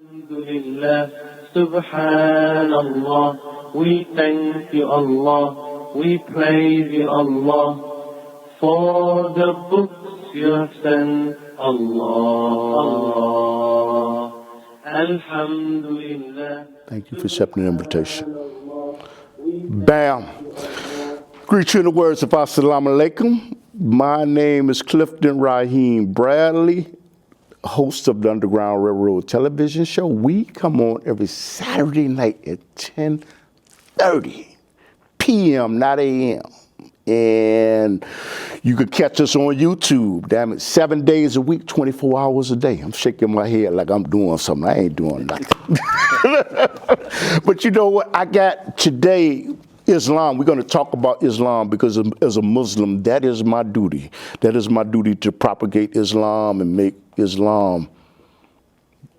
Alhamdulillah, Subhanallah, we thank you Allah, we praise you Allah, for the books you have sent Allah. Alhamdulillah. Thank you for accepting the invitation. Bam. Greet you in the words of Assalamu alaikum. My name is Clifton Bradley, host of the Underground Railroad television show. We come on every Saturday night at 10:30 p.m., not a.m. And you can catch us on YouTube, damn it, 7 days a week, 24 hours a day. I'm shaking my head like I'm doing something. I ain't doing nothing. But you know what? I got today Islam. We're going to talk about Islam because as a Muslim, that is my duty. That is my duty to propagate Islam and make Islam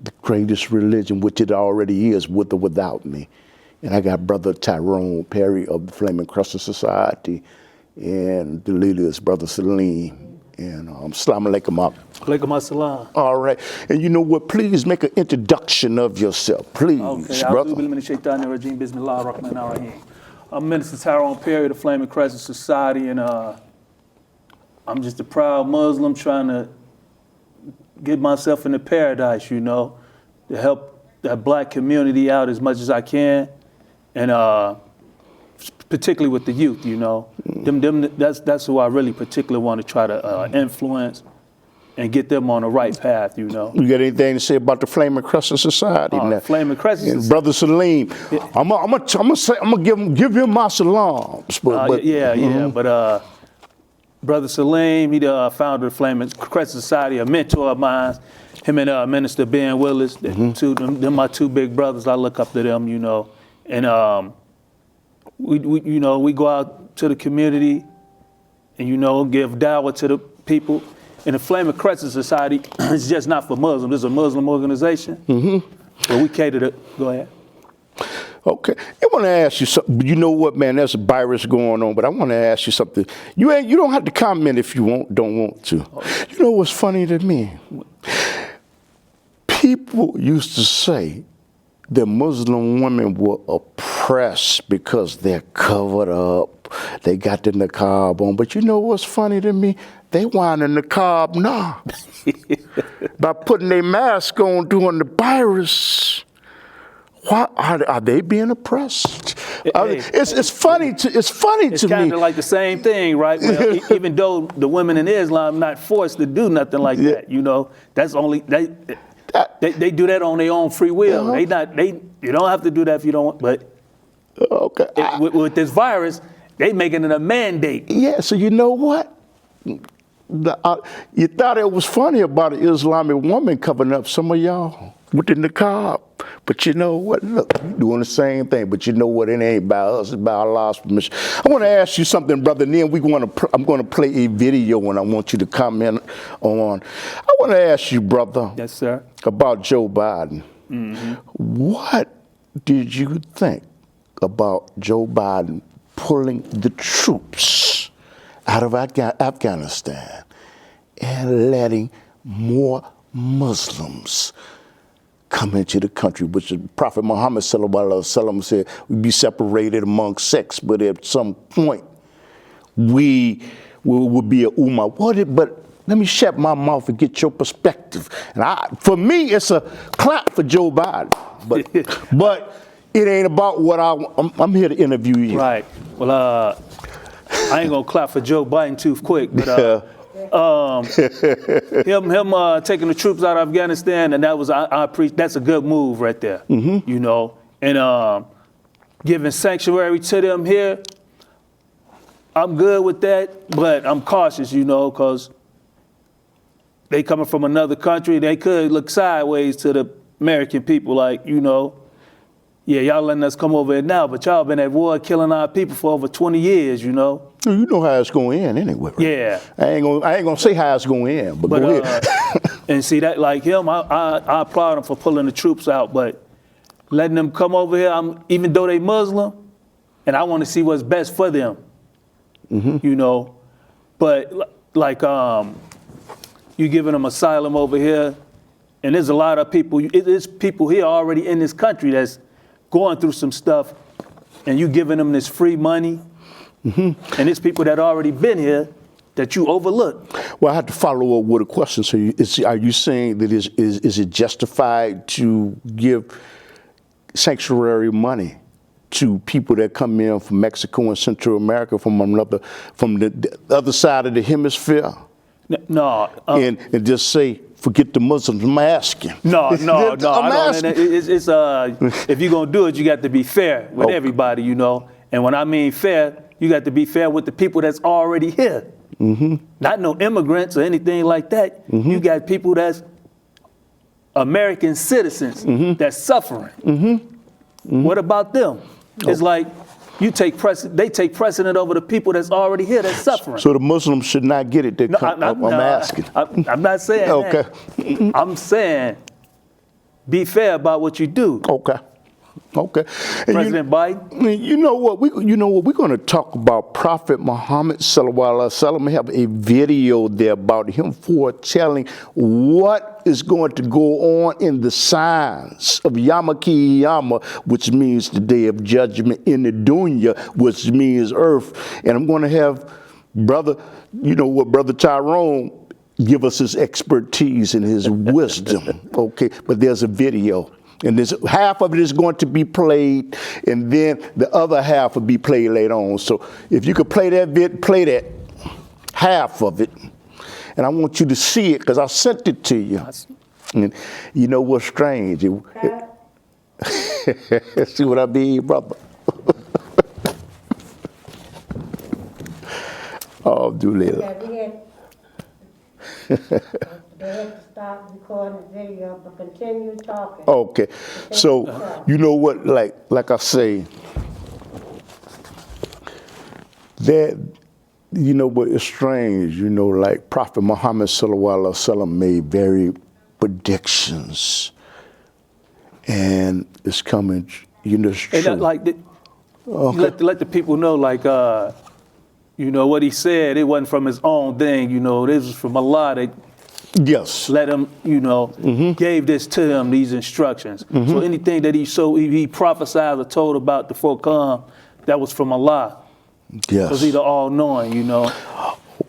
the greatest religion, which it already is, with or without me. And I got Brother Tyrone Perry of the Flaming Crescent Society, and the leader is Brother Salim. And Assalamu alaikum. Alaikum assalam. All right. And you know what? Please make an introduction of yourself, please, brother. Okay. I'm Minister Tyrone Perry of the Flaming Crescent Society, and I'm just a proud Muslim trying to get myself into paradise, you know, to help that black community out as much as I can, and particularly with the youth, you know. That's who I really particularly want to try to influence and get them on the right path, you know. You got anything to say about the Flaming Crescent Society? Flaming Crescent Society. Brother Salim, I'm gonna give him my salams. But Brother Salim, he the founder of the Flaming Crescent Society, a mentor of mine. Him and Minister Ben Willis, them my two big brothers. I look up to them, you know. And we go out to the community and, you know, give dawah to the people. And the Flaming Crescent Society is just not for Muslims. It's a Muslim organization. But we cater to, go ahead. Okay, I want to ask you something. You know what, man? There's a virus going on, but I want to ask you something. You don't have to comment if you don't want to. You know what's funny to me? People used to say that Muslim women were oppressed because they're covered up. They got the niqab on. But you know what's funny to me? They want the niqab now. By putting their mask on during the virus. Why are they being oppressed? It's funny to me. It's kind of like the same thing, right? Well, even though the women in Islam not forced to do nothing like that, you know, that's only they do that on their own free will. You don't have to do that if you don't want. But okay, with this virus, they making it a mandate. Yeah. So you know what? You thought it was funny about an Islamic woman covering up some of y'all with the niqab. But you know what? Look, you're doing the same thing. But you know what? It ain't about us. It's about Allah's permission. I want to ask you something, brother. And then I'm going to play a video, and I want you to comment on. I want to ask you, brother. Yes, sir. About Joe Biden. What did you think about Joe Biden pulling the troops out of Afghanistan and letting more Muslims come into the country, which the Prophet Muhammad ﷺ said we'd be separated among sects, but at some point we would be a ummah. But let me shut my mouth and get your perspective. And for me, it's a clap for Joe Biden, but it ain't about what I'm here to interview you. Right. Well, I ain't gonna clap for Joe Biden too quick, but him taking the troops out of Afghanistan, and that was that's a good move right there. You know, and giving sanctuary to them here, I'm good with that, but I'm cautious, you know, because they coming from another country, they could look sideways to the American people, like, you know, yeah, y'all letting us come over here now, but y'all been at war killing our people for over 20 years, you know. You know how it's going to end anyway, right? Yeah. I ain't gonna say how it's going to end, but go ahead. And see that, like him, I applaud him for pulling the troops out, but letting them come over here, even though they Muslim, and I want to see what's best for them, you know. But like you giving them asylum over here, And there's a lot of people, there's people here already in this country that's going through some stuff, and you giving them this free money, and it's people that already been here that you overlook. Well, I have to follow up with a question. So are you saying that is it justified to give sanctuary money to people that come in from Mexico and Central America from the other side of the hemisphere? No. And just say, forget the Muslims, I'm asking. No. I'm asking. If you're going to do it, you got to be fair with everybody, you know. And when I mean fair, you got to be fair with the people that's already here. Not no immigrants or anything like that. You got people that's American citizens that's suffering. What about them? It's like they take precedent over the people that's already here that's suffering. So the Muslims should not get it. I'm asking. I'm not saying that. I'm saying be fair about what you do. Okay. And President Biden. You know what? We're going to talk about Prophet Muhammad sallallahu alaihi wasallam. We have a video there about him foretelling what is going to go on in the signs of Yama Kiyama, which means the day of judgment, in the dunya, which means earth. And I'm going to have Brother Tyrone give us his expertise and his wisdom. Okay, but there's a video. And half of it is going to be played, and then the other half will be played later on. So if you could play that half of it, and I want you to see it because I sent it to you. And you know what's strange? See what I mean, brother? Oh, do later. They had to stop recording the video, but continue talking. Okay, so you know what, like I say, that, you know what, it's strange, you know, like Prophet Muhammad sallallahu alaihi wasallam made very predictions, and it's coming, you know, it's true. And let the people know, like, you know, what he said, it wasn't from his own thing, you know, this was from Allah that let him, you know, gave this to them, these instructions. So anything that he prophesied or told about the forecome, that was from Allah. Yes. Because he's the all-knowing, you know.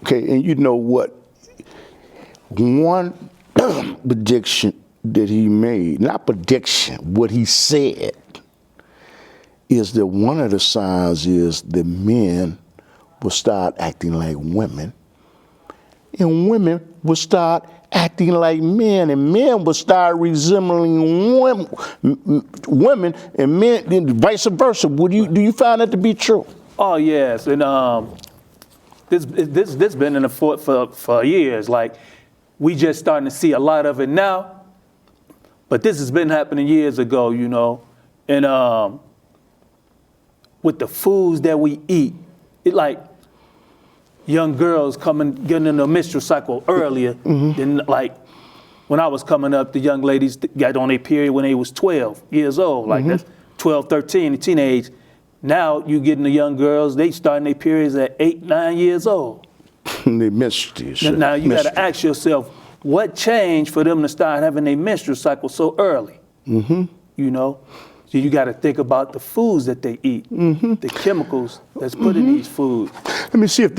Okay, and you know what? One prediction that he made, not prediction, what he said, is that one of the signs is that men will start acting like women, and women will start acting like men, and men will start resembling women, and men, and vice versa. Do you find that to be true? Oh yes, and this been in the fort for years. Like, we just starting to see a lot of it now, but this has been happening years ago, you know. And with the foods that we eat, it like young girls getting in the menstrual cycle earlier than, like, when I was coming up, the young ladies got on their period when they was 12 years old, like that's 12, 13, the teenage. Now you getting the young girls, they starting their periods at 8, 9 years old. They menstruation. Now you got to ask yourself, what changed for them to start having their menstrual cycle so early? You know? So you got to think about the foods that they eat, the chemicals that's put in these foods. Let me see if is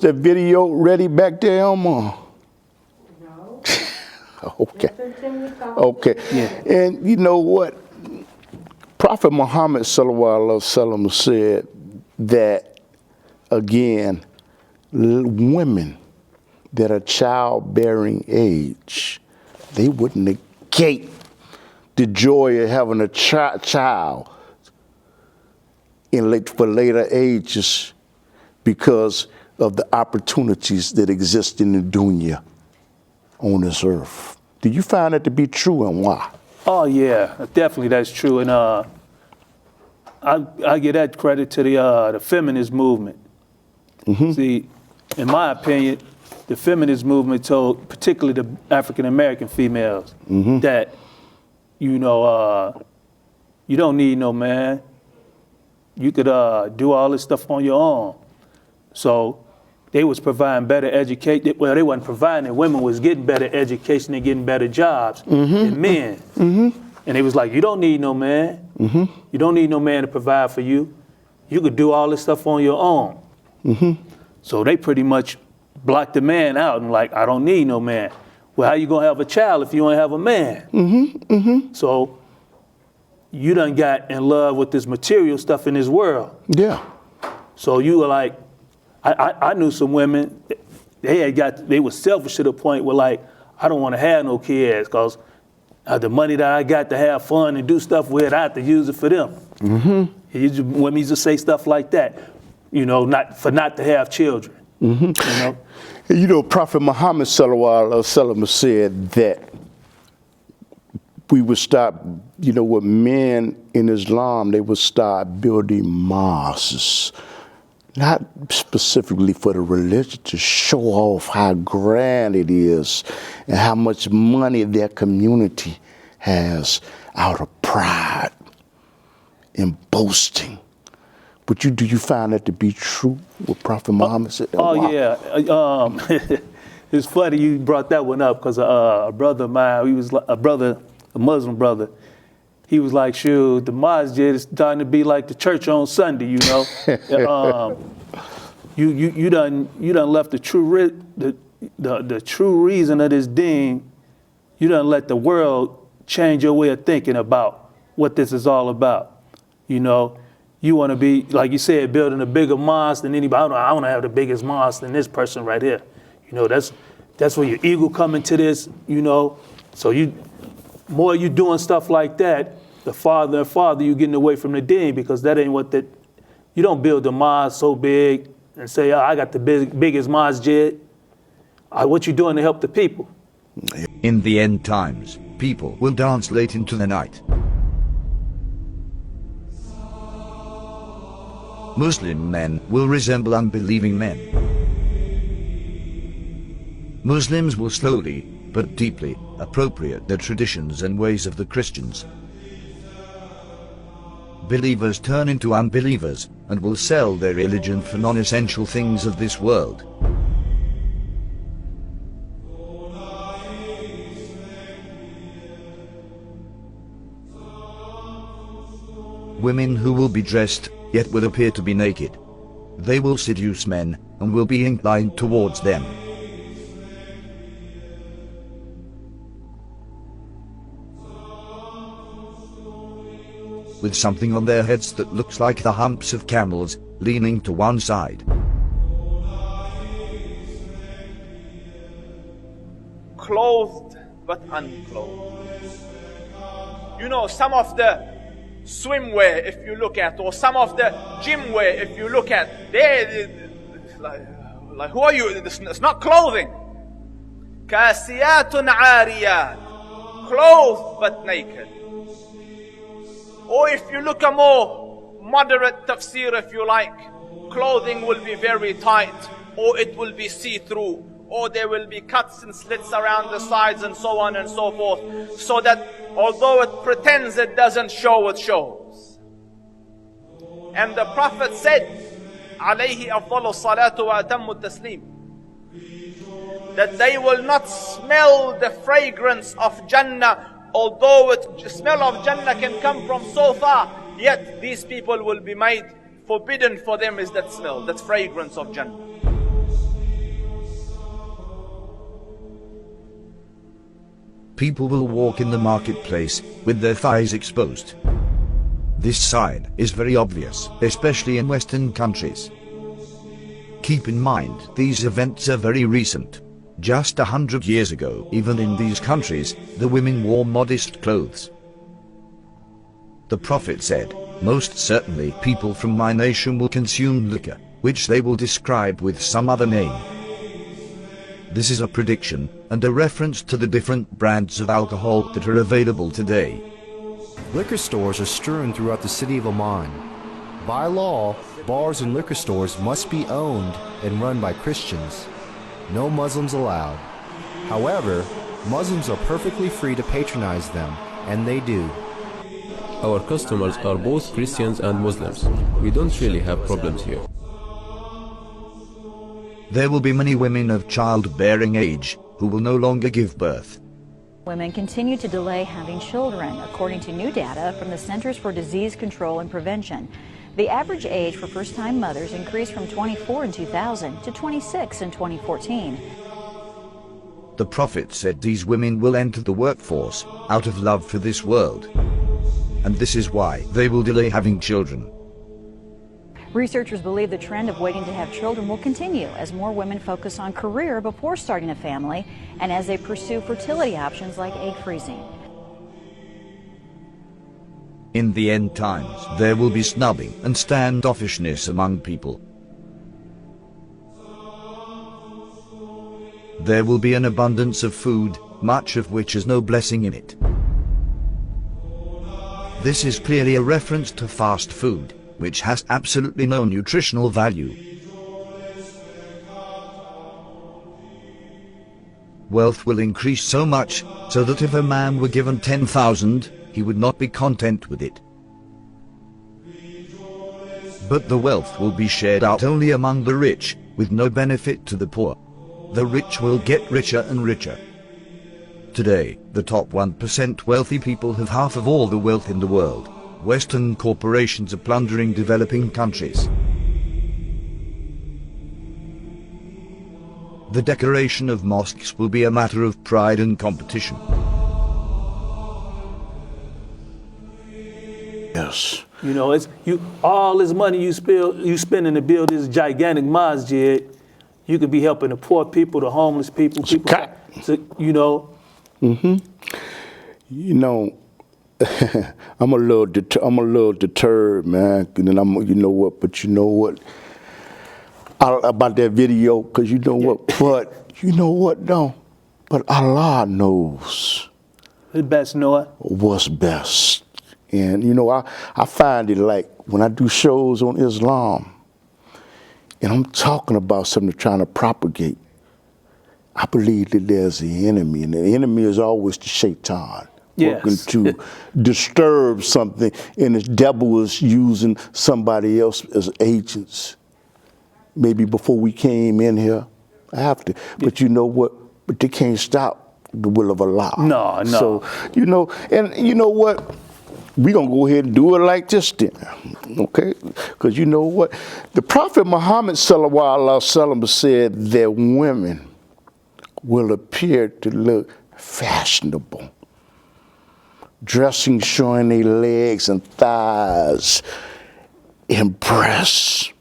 that video ready back there, Elma? No. Okay. Continue talking. Okay. Yeah. And you know what? Prophet Muhammad sallallahu alaihi wasallam said that, again, women that are childbearing age, they would negate the joy of having a child for later ages because of the opportunities that exist in the dunya on this earth. Do you find that to be true, and why? Oh yeah, definitely that's true. And I give that credit to the feminist movement. See, in my opinion, the feminist movement told particularly the African American females that, you know, you don't need no man. You could do all this stuff on your own. So they was providing better education. Well, they wasn't providing. Women was getting better education and getting better jobs than men. And they was like, you don't need no man. You don't need no man to provide for you. You could do all this stuff on your own. So they pretty much blocked the man out and like, I don't need no man. Well, how you gonna have a child if you don't have a man? So you done got in love with this material stuff in this world. Yeah. So you were like, I knew some women, they were selfish to the point where like, I don't want to have no kids because the money that I got to have fun and do stuff with, I have to use it for them. Women used to say stuff like that, you know, not to have children. You know? You know, Prophet Muhammad sallallahu alaihi wasallam said that we would start, you know, with men in Islam, they would start building mosques. Not specifically for the religion, to show off how grand it is and how much money their community has out of pride and boasting. But do you find that to be true, what Prophet Muhammad said? Yeah. It's funny you brought that one up because a brother of mine, he was a Muslim brother, he was like, shoot, the masjid is starting to be like the church on Sunday, you know. You done left the true reason of this deen. You done let the world change your way of thinking about what this is all about. You know, you want to be, like you said, building a bigger mosque than anybody. I want to have the biggest mosque than this person right here. You know, that's where your ego come into this, you know. So more you doing stuff like that, the farther and farther you getting away from the deen, because that ain't what you don't build a mosque so big and say, oh, I got the biggest masjid. What you doing to help the people? In the end times, people will dance late into the night. Muslim men will resemble unbelieving men. Muslims will slowly, but deeply, appropriate the traditions and ways of the Christians. Believers turn into unbelievers and will sell their religion for non-essential things of this world. Women who will be dressed, yet will appear to be naked. They will seduce men and will be inclined towards them. With something on their heads that looks like the humps of camels, leaning to one side. Clothed but unclothed. You know, some of the swimwear, if you look at, or some of the gym wear, if you look at, they're like who are you? It's not clothing. Kasiyatun ariyat, clothed but naked. Or if you look a more moderate tafsir, if you like, clothing will be very tight, or it will be see-through, or there will be cuts and slits around the sides and so on and so forth, so that although it pretends it doesn't show, it shows. And the Prophet said, alayhi afdalu salatu wa atammu taslim, that they will not smell the fragrance of Jannah. Although the smell of Jannah can come from so far, yet these people will be made forbidden for them is that smell, that fragrance of Jannah. People will walk in the marketplace with their thighs exposed. This sign is very obvious, especially in Western countries. Keep in mind, these events are very recent. Just 100 years ago, even in these countries, the women wore modest clothes. The Prophet said, most certainly people from my nation will consume liquor, which they will describe with some other name. This is a prediction and a reference to the different brands of alcohol that are available today. Liquor stores are strewn throughout the city of Amman. By law, bars and liquor stores must be owned and run by Christians. No Muslims allowed. However, Muslims are perfectly free to patronize them, and they do. Our customers are both Christians and Muslims. We don't really have problems here. There will be many women of childbearing age who will no longer give birth. Women continue to delay having children, according to new data from the Centers for Disease Control and Prevention. The average age for first-time mothers increased from 24 in 2000 to 26 in 2014. The Prophet said these women will enter the workforce out of love for this world. And this is why they will delay having children. Researchers believe the trend of waiting to have children will continue as more women focus on career before starting a family and as they pursue fertility options like egg freezing. In the end times, there will be snubbing and standoffishness among people. There will be an abundance of food, much of which has no blessing in it. This is clearly a reference to fast food, which has absolutely no nutritional value. Wealth will increase so much so that if a man were given 10,000, he would not be content with it. But the wealth will be shared out only among the rich, with no benefit to the poor. The rich will get richer and richer. Today, the top 1% wealthy people have half of all the wealth in the world. Western corporations are plundering developing countries. The decoration of mosques will be a matter of pride and competition. Yes. You know, it's all this money you spending to build this gigantic masjid. You could be helping the poor people, the homeless people, you know. Mm-hmm. You know, I'm a little deterred, man. And then you know what? But you know what? About that video, because you know what? But you know what? No, but Allah knows. Who's best, Noah? What's best. And, you know, I find it like when I do shows on Islam and I'm talking about something trying to propagate, I believe that there's an enemy, and the enemy is always the shaitan. Yes. Working to disturb something, and the devil is using somebody else as agents. Maybe before we came in here, after. But you know what? But they can't stop the will of Allah. No. So, you know, and you know what? We're going to go ahead and do it like this then, okay? Because you know what? The Prophet Muhammad sallallahu alaihi wasallam said that women will appear to look fashionable, dressing showing their legs and thighs and breasts,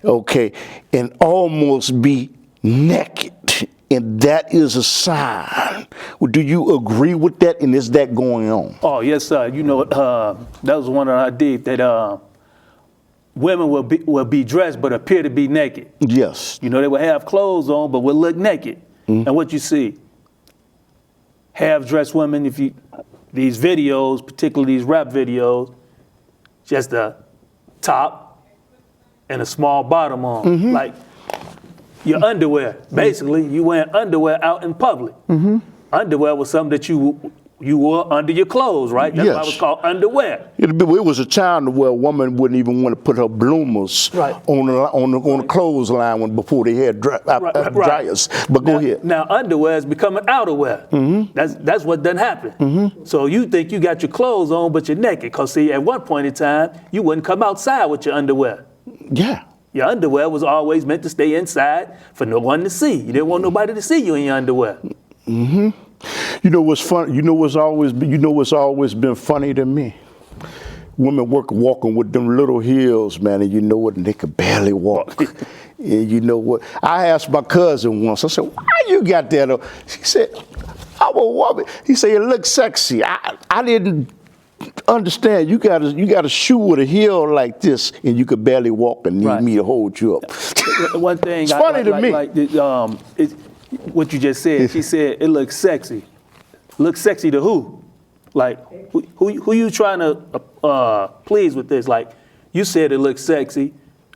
okay, and almost be naked. And that is a sign. Well, do you agree with that? And is that going on? Oh, yes, sir. You know, that was one of our deep that women will be dressed but appear to be naked. Yes. You know, they will have clothes on but will look naked. Mm-hmm. And what you see, half-dressed women, these videos, particularly these rap videos, just a top and a small bottom on. Mm-hmm. Like, your underwear, basically, you wearing underwear out in public. Mm-hmm. Underwear was something that you wore under your clothes, right? That's why it was called underwear. It was a time where a woman wouldn't even want to put her bloomers on the clothesline before they had dryers. But go ahead. Now underwear is becoming outerwear. Mm-hmm. That's what done happen. Mm-hmm. So you think you got your clothes on, but you're naked. Because see, at one point in time, you wouldn't come outside with your underwear. Yeah. Your underwear was always meant to stay inside for no one to see. You didn't want nobody to see you in your underwear. Mm-hmm. You know what's fun? You know what's always been funny to me? Women walking with them little heels, man, and you know what? And they could barely walk. And you know what? I asked my cousin once. I said, "Why you got that?" She said, "I'm a woman." He said, "It looks sexy." I didn't understand. You got a shoe with a heel like this, and you could barely walk and need me to hold you up. One thing, it's funny to me. What you just said. She said it looks sexy. Looks sexy to who? Like who you trying to please with this? Like you said it looks sexy.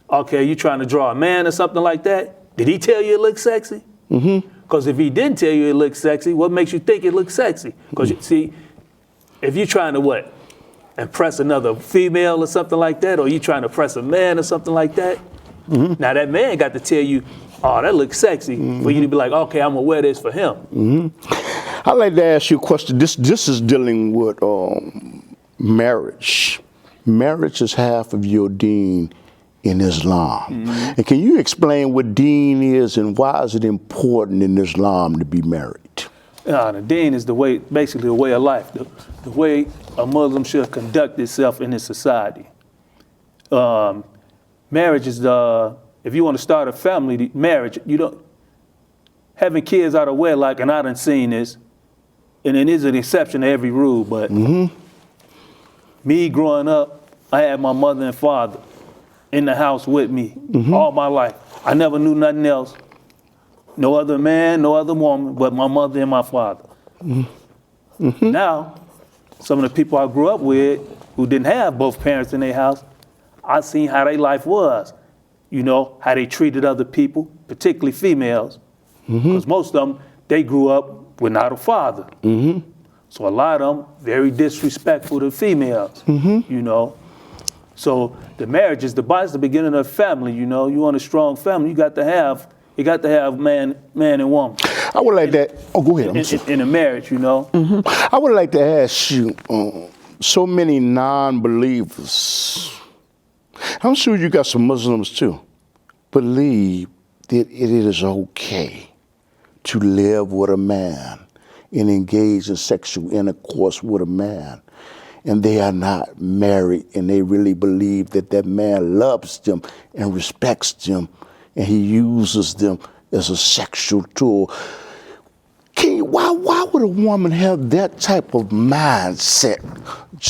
Okay, you trying to draw a man or something like that? Did he tell you it looks sexy? Mm-hmm. Because if he didn't tell you it looks sexy, what makes you think it looks sexy? Because you see. If you're trying to impress another female or something like that, or you trying to impress a man or something like that, mm-hmm. Now that man got to tell you, oh, that looks sexy, for you to be like, okay, I'm gonna wear this for him. I'd like to ask you a question. This is dealing with marriage. Marriage is half of your deen in Islam. And can you explain what deen is and why is it important in Islam to be married? The deen is the way, basically the way of life, the way a Muslim should conduct itself in his society. Marriage is if you want to start a family, marriage, having kids out of wedlock, and I done seen this, and it is an exception to every rule, but me growing up, I had my mother and father in the house with me all my life. I never knew nothing else. No other man, no other woman, but my mother and my father. Now, some of the people I grew up with who didn't have both parents in their house, I seen how their life was. How they treated other people, particularly females. Because most of them, they grew up without a father. So a lot of them, very disrespectful to females, So the marriage is the beginning of family, You want a strong family, you got to have man and woman. I would like that. Oh, go ahead. In a marriage, I would like to ask you, so many non-believers, I'm sure you got some Muslims too, believe that it is okay to live with a man and engage in sexual intercourse with a man, and they are not married, and they really believe that that man loves them and respects them, and he uses them as a sexual tool. Why would a woman have that type of mindset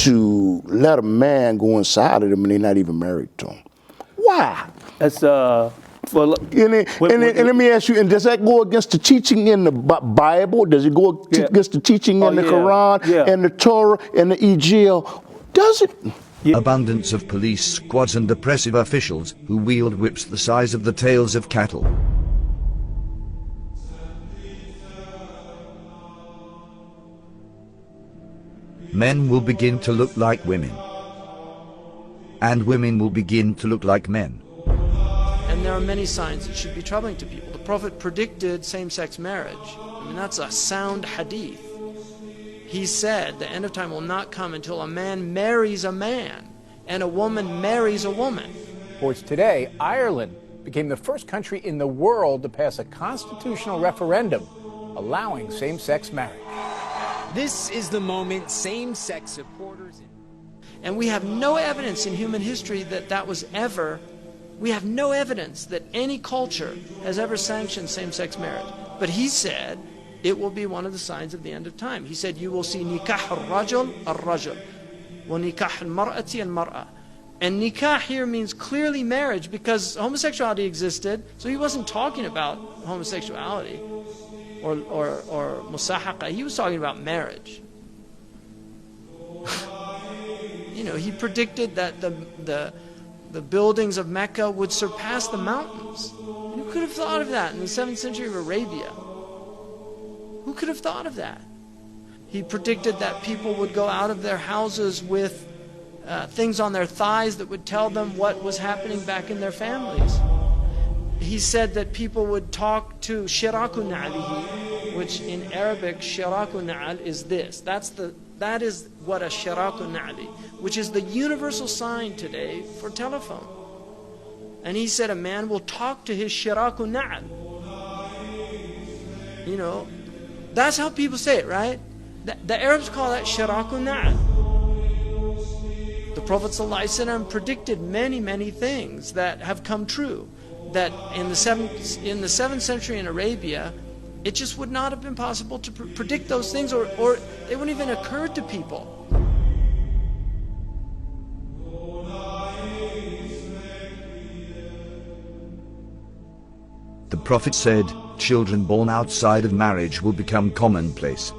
to let a man go inside of them and they're not even married to him? Why? That's and let me ask you, and does that go against the teaching in the Bible? Does it go against the teaching in the Quran and the Torah and the Injil? Does it? Abundance of police squads and oppressive officials who wield whips the size of the tails of cattle. Men will begin to look like women, and women will begin to look like men. And there are many signs that should be troubling to people. The Prophet predicted same-sex marriage. That's a sound hadith. He said the end of time will not come until a man marries a man and a woman marries a woman. Reports today, Ireland became the first country in the world to pass a constitutional referendum allowing same-sex marriage. This is the moment same-sex supporters... And we have no evidence in human history that was ever... We have no evidence that any culture has ever sanctioned same-sex marriage. But he said it will be one of the signs of the end of time. He said you will see nikah al-rajul al-rajul, wa nikah al-mar'ati al-mar'a. And nikah here means clearly marriage, because homosexuality existed, so he wasn't talking about homosexuality or musahaqa. He was talking about marriage. He predicted that the buildings of Mecca would surpass the mountains. Who could have thought of that in the 7th century of Arabia? Who could have thought of that? He predicted that people would go out of their houses with things on their thighs that would tell them what was happening back in their families. He said that people would talk to shiraku na'lihi, which in Arabic, shiraku na'al is this. That is what a shiraku na'li, which is the universal sign today for telephone. And he said a man will talk to his shiraku na'al. That's how people say it, right? The Arabs call that shiraku na'al. The Prophet ﷺ predicted many, many things that have come true. That in the 7th century in Arabia, it just would not have been possible to predict those things, or they wouldn't even occur to people. The Prophet said, children born outside of marriage will become commonplace.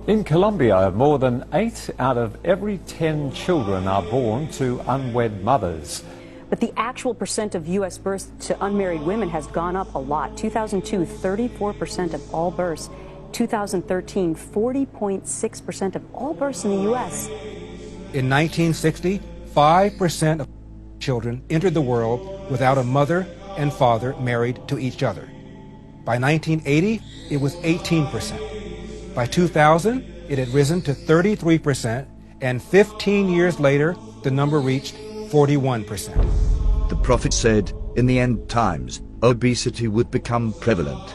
In Colombia, more than 8 out of every 10 children are born to unwed mothers. But the actual percent of U.S. births to unmarried women has gone up a lot. 2002, 34% of all births. 2013, 40.6% of all births in the U.S. In 1960, 5% of children entered the world without a mother and father married to each other. By 1980, it was 18%. By 2000, it had risen to 33%, and 15 years later, the number reached 41%. The prophet said, in the end times, obesity would become prevalent.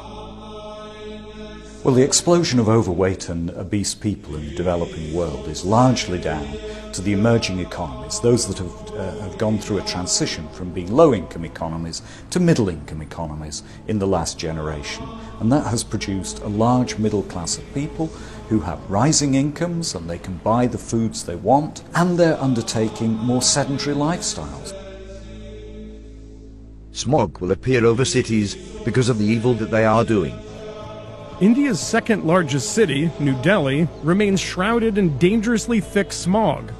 Well, the explosion of overweight and obese people in the developing world is largely down to the emerging economies, those that have gone through a transition from being low-income economies to middle-income economies in the last generation. And that has produced a large middle class of people who have rising incomes and they can buy the foods they want, and they're undertaking more sedentary lifestyles. Smog will appear over cities because of the evil that they are doing. India's second largest city, New Delhi, remains shrouded in dangerously thick smog.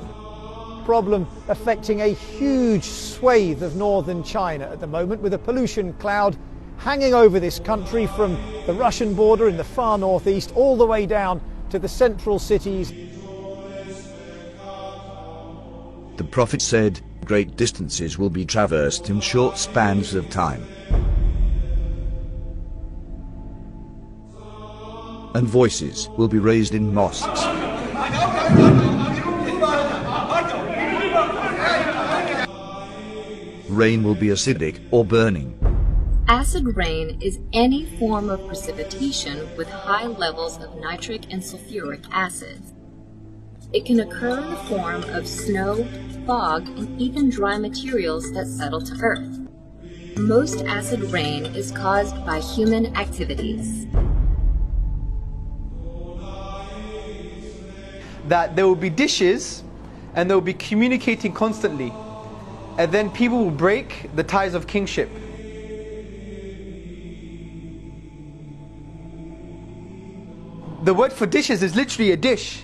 Problem affecting a huge swathe of northern China at the moment, with a pollution cloud hanging over this country from the Russian border in the far northeast all the way down to the central cities. The prophet said, great distances will be traversed in short spans of time. And voices will be raised in mosques. Rain will be acidic or burning. Acid rain is any form of precipitation with high levels of nitric and sulfuric acids. It can occur in the form of snow, fog, and even dry materials that settle to earth. Most acid rain is caused by human activities. That there will be dishes and they will be communicating constantly, and then people will break the ties of kingship. The word for dishes is literally a dish,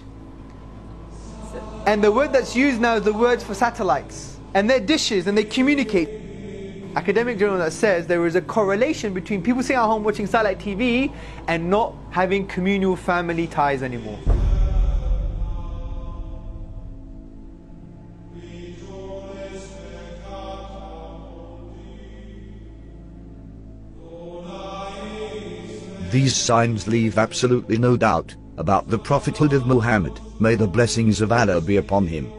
and the word that's used now is the word for satellites, and they're dishes and they communicate. Academic journal that says there is a correlation between people sitting at home watching satellite TV and not having communal family ties anymore. These signs leave absolutely no doubt about the prophethood of Muhammad. May the blessings of Allah be upon him.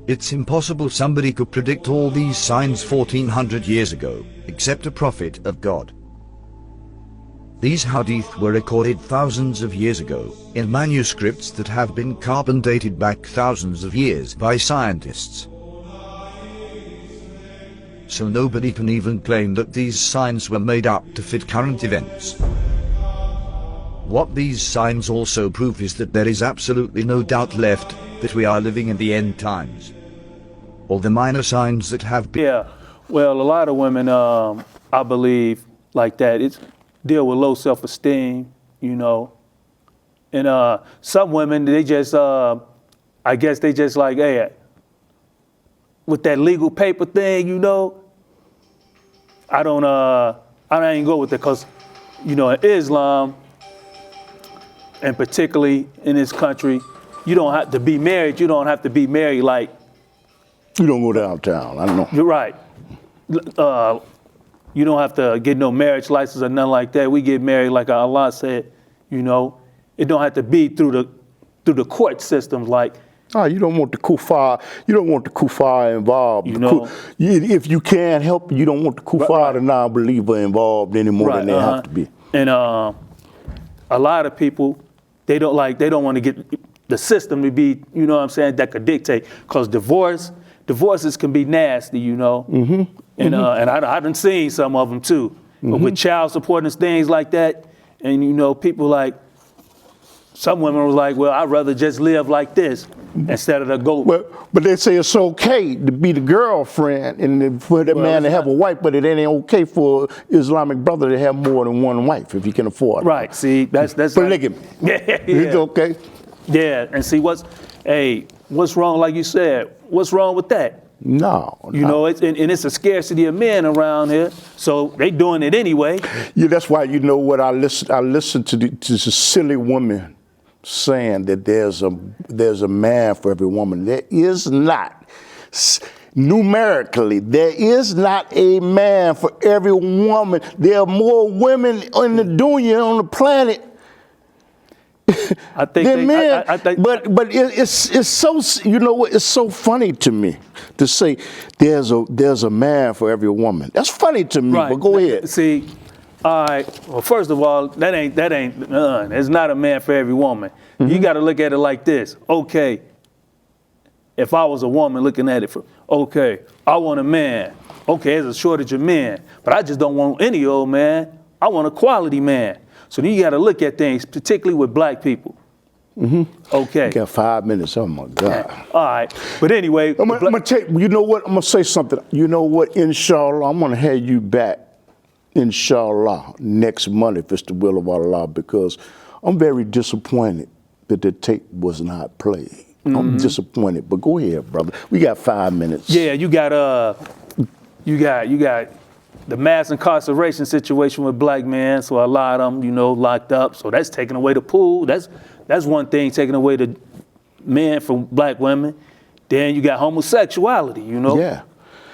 It's impossible somebody could predict all these signs 1400 years ago, except a prophet of God. These hadith were recorded thousands of years ago, in manuscripts that have been carbon dated back thousands of years by scientists. So nobody can even claim that these signs were made up to fit current events. What these signs also prove is that there is absolutely no doubt left that we are living in the end times. All the minor signs that have been... Yeah, well, a lot of women, I believe, like that, it's deal with low self-esteem, you know. And some women, they just, I guess they just like, hey, with that legal paper thing, you know, I don't even go with it, because, you know, in Islam, and particularly in this country, you don't have to be married. You don't have to be married like... You don't go downtown, I know. You're right. You don't have to get no marriage license or nothing like that. We get married like Allah said, you know. It don't have to be through the court systems like... Oh, you don't want the kuffar. You don't want the kuffar involved. You know, if you can't help it, you don't want the kuffar, the non-believer, involved any more than they have to be. And a lot of people, they don't want to get the system to be, you know what I'm saying, that could dictate. Because divorces can be nasty, you know. Mm-hmm. And I done seen some of them too. Mm-hmm. But with child support and things like that, and you know, people like, some women were like, well, I'd rather just live like this instead of the go. Well, but they say it's okay to be the girlfriend and for the man to have a wife, but it ain't okay for Islamic brother to have more than one wife if he can afford it. Right, see, that's polygamy. Like, yeah. It's okay. Yeah, and see what's wrong, like you said, what's wrong with that? No. You know, and it's a scarcity of men around here, so they doing it anyway. Yeah, that's why, you know what, I listen to the silly woman saying that there's a man for every woman. There is not. numerically, there is not a man for every woman. There are more women in the dunya on the planet I think than men. But it's so, you know what? It's so funny to me to say there's a man for every woman. That's funny to me. Right. But go ahead. See, all right. Well, first of all, that ain't none. There's not a man for every woman. You got to look at it like this. Okay, if I was a woman looking at it, okay, I want a man. Okay, there's a shortage of men, but I just don't want any old man. I want a quality man. So then you got to look at things, particularly with black people. Okay. You got 5 minutes. Oh my God. All right. But anyway, I'm gonna take. You know what? I'm gonna say something. You know what? Inshallah, I'm gonna have you back. Inshallah, next month, if it's the will of Allah, because I'm very disappointed that the tape was not played. I'm disappointed. But go ahead, brother. We got 5 minutes. Yeah, you got the mass incarceration situation with black men, so a lot of them, locked up. So that's taking away the pool. That's one thing, taking away the men from black women. Then you got homosexuality, Yeah.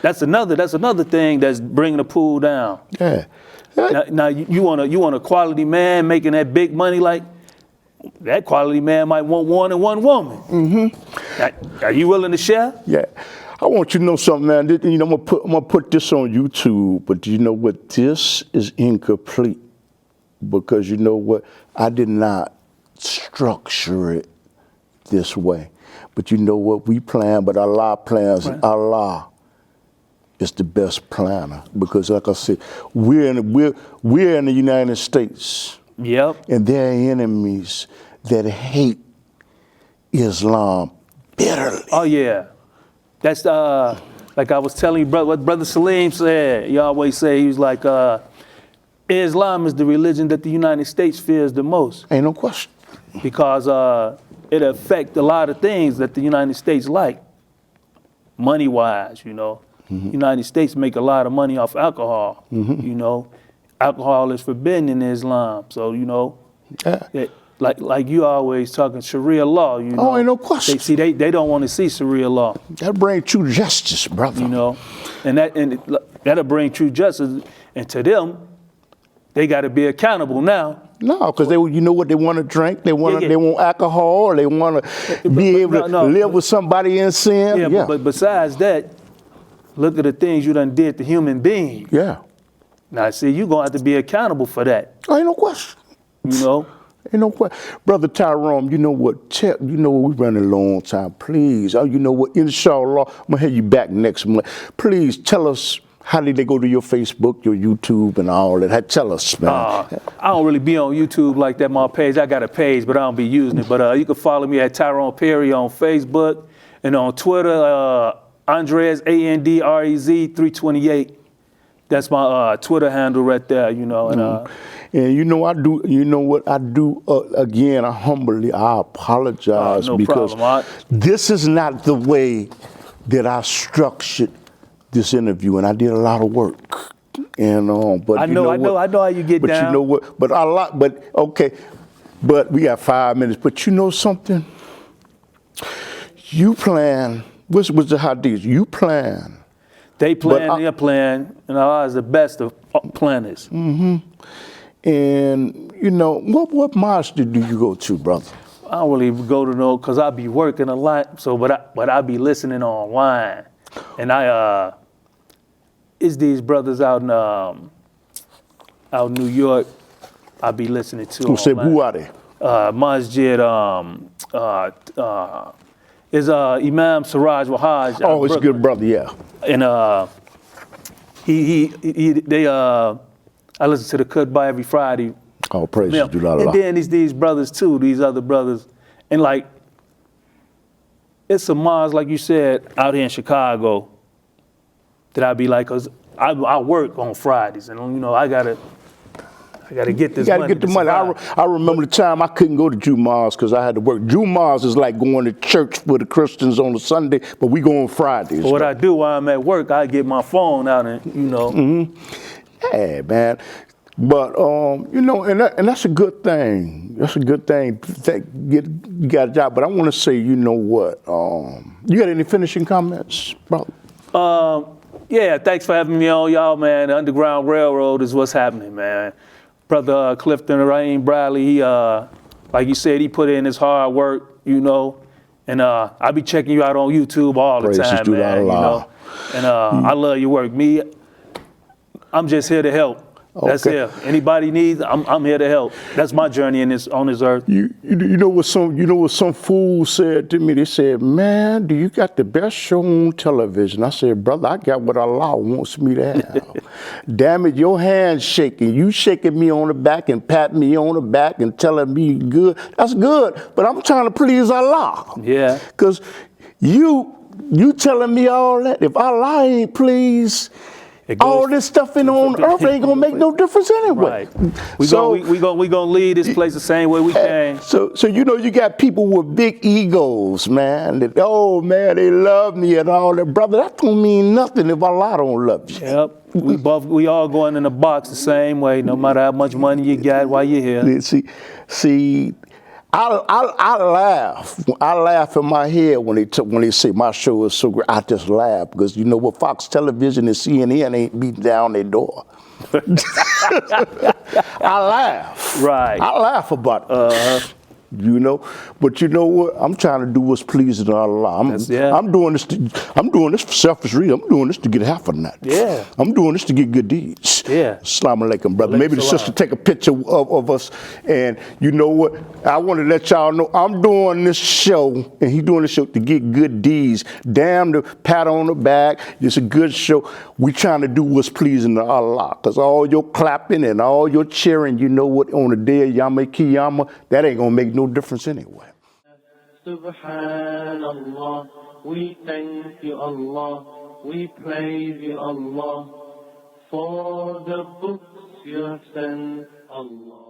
That's another thing that's bringing the pool down. Yeah. Now you want a quality man making that big money, like that quality man might want one and one woman. Are you willing to share? Yeah. I want you to know something, man. I'm gonna put this on YouTube, but you know what? This is incomplete because you know what? I did not structure it this way. But you know what? We plan, but Allah plans. Right. Allah is the best planner because, like I said, we're in the United States. Yep. And there are enemies that hate Islam bitterly. Oh yeah. That's like I was telling you, what Brother Salim said. He always say, he was like, Islam is the religion that the United States fears the most. Ain't no question. Because it affects a lot of things that the United States like, money-wise, United States make a lot of money off alcohol, Alcohol is forbidden in Islam, so, like you always talking Sharia law, Oh, ain't no question. They don't want to see Sharia law. That bring true justice, brother. And that'll bring true justice. And to them, they got to be accountable now. No, because you know what they want to drink. They want alcohol. Or they want to be able to live with somebody in sin. Yeah. But besides that, look at the things you done did to human beings. Yeah. Now, see, you're going to have to be accountable for that. Ain't no question. Ain't no question. Brother Tyrone, you know what? We running a long time. Please, you know what? Inshallah, I'm going to have you back next month. Please tell us, how did they go to your Facebook, your YouTube, and all that? Tell us, man. I don't really be on YouTube like that, my page. I got a page, but I don't be using it. But you can follow me at Tyrone Perry on Facebook and on Twitter, Andrez, ANDREZ 328. That's my Twitter handle right there, And I do. You know what I do? Again, I apologize no because problem. This is not the way that I structured this interview, and I did a lot of work. But I know how you get down. But you know what? But we got 5 minutes. But you know something? You plan. What's the hadith? You plan. They plan, they're playing, and Allah is the best of planners. And what mosque do you go to, brother? I don't really go to no, cause I be working a lot. So, but I be listening online, and it's these brothers out in New York. I be listening to. Who are they? Masjid. Is Imam Siraj Wahaj. Oh, it's a good brother, yeah. And I listen to the Khutbah every Friday. Oh, praise to Allah. And then these brothers too, these other brothers. And like, it's some mosques, like you said, out here in Chicago, that I be like, cause I work on Fridays, and I gotta get this money. You gotta get the money. I remember the time I couldn't go to Jumu'ahs because I had to work. Jumu'ahs is like going to church for the Christians on a Sunday, but we go on Fridays. But what I do while I'm at work, I get my phone out and, Yeah, man. But, and that's a good thing. That's a good thing. You got a job. But I want to say, you know what? You got any finishing comments, bro? Yeah, thanks for having me on, y'all, man. The Underground Railroad is what's happening, man. Brother Clifton Bradley, he, like you said, he put in his hard work, you know, and I be checking you out on YouTube all the time, man, you know. And I love your work. I'm just here to help. That's it. Anybody needs, I'm here to help. That's my journey on this earth. You know what some fool said to me? They said, "Man, do you got the best show on television?" I said, "Brother, I got what Allah wants me to have." Damn it, your hand's shaking. You shaking me on the back and patting me on the back and telling me good. That's good, but I'm trying to please Allah. Yeah. Because you telling me all that. If Allah ain't pleased, all this stuff on earth ain't gonna make no difference anyway. Right. We gonna lead this place the same way we came. So you know, you got people with big egos, man. That, oh man, they love me and all that, brother. That don't mean nothing if Allah don't love you. Yep. We all going in a box the same way, no matter how much money you got while you're here. See. I laugh. I laugh in my head when they say my show is so great. I just laugh because you know what, Fox Television and CNN ain't beating down their door. I laugh. Right. I laugh about it. You know, but you know what? I'm trying to do what's pleasing to Allah. I'm doing this for selfish reason. I'm doing this to get half of that. Yeah. I'm doing this to get good deeds. Yeah. Assalamu alaikum, brother. Maybe the sister take a picture of us, and you know what? I want to let y'all know I'm doing this show, and he doing this show to get good deeds. Damn the pat on the back. It's a good show. We trying to do what's pleasing to Allah, because all your clapping and all your cheering, you know what? On the day of Yom Kippur, that ain't gonna make no difference anyway. Subhanallah, we thank you, Allah, we praise you, Allah, for the books you have sent, Allah.